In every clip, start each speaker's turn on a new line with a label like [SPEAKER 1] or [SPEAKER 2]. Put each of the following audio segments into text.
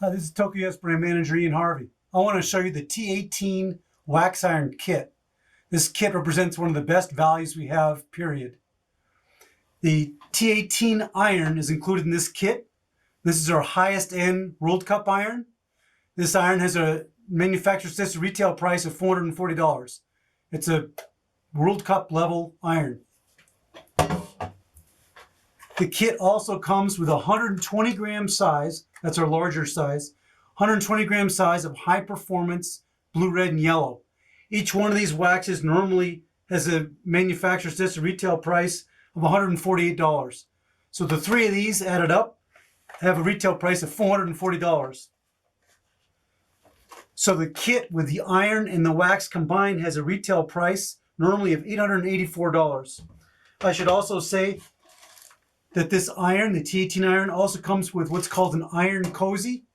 [SPEAKER 1] Hi, this is Tokyo US Brand Manager Ian Harvey. I want to show you the T18 Wax Iron Kit. This kit represents one of the best values we have, period. The T18 iron is included in this kit. This is our highest end World Cup iron. This iron has a manufacturer's listed retail price of $440. It's a World Cup level iron. The kit also comes with a 120 gram size, that's our larger size, 120 gram size of high performance blue, red, and yellow. Each one of these waxes normally has a manufacturer's listed retail price of $148. So the three of these added up have a retail price of $440. So the kit with the iron and the wax combined has a retail price normally of $884. I should also say that this iron, the T18 iron, also comes with what's called an iron cozy.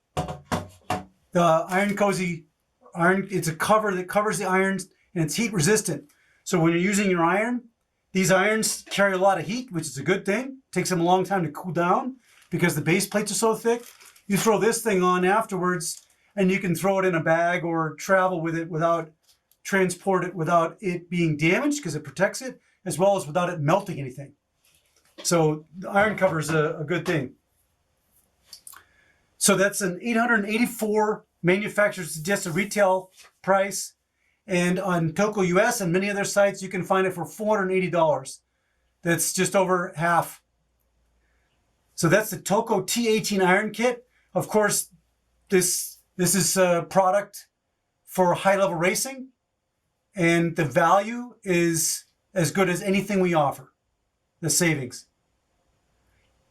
[SPEAKER 1] The iron cozy iron, it's a cover that covers the irons and it's heat resistant. So when you're using your iron, these irons carry a lot of heat, which is a good thing. It takes them a long time to cool down because the base plates are so thick. You throw this thing on afterwards and you can throw it in a bag or travel with it transport it without it being damaged because it protects it, as well as without it melting anything. So the iron cover is a good thing. So that's an $884 manufacturer's suggested retail price. And on Tokyo US and many other sites, you can find it for $480. That's just over half. So that's the Tokyo T18 Iron Kit. Of course, this is a product for high-level racing, and the value is as good as anything we offer. The savings.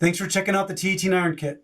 [SPEAKER 1] Thanks for checking out the T18 Iron Kit.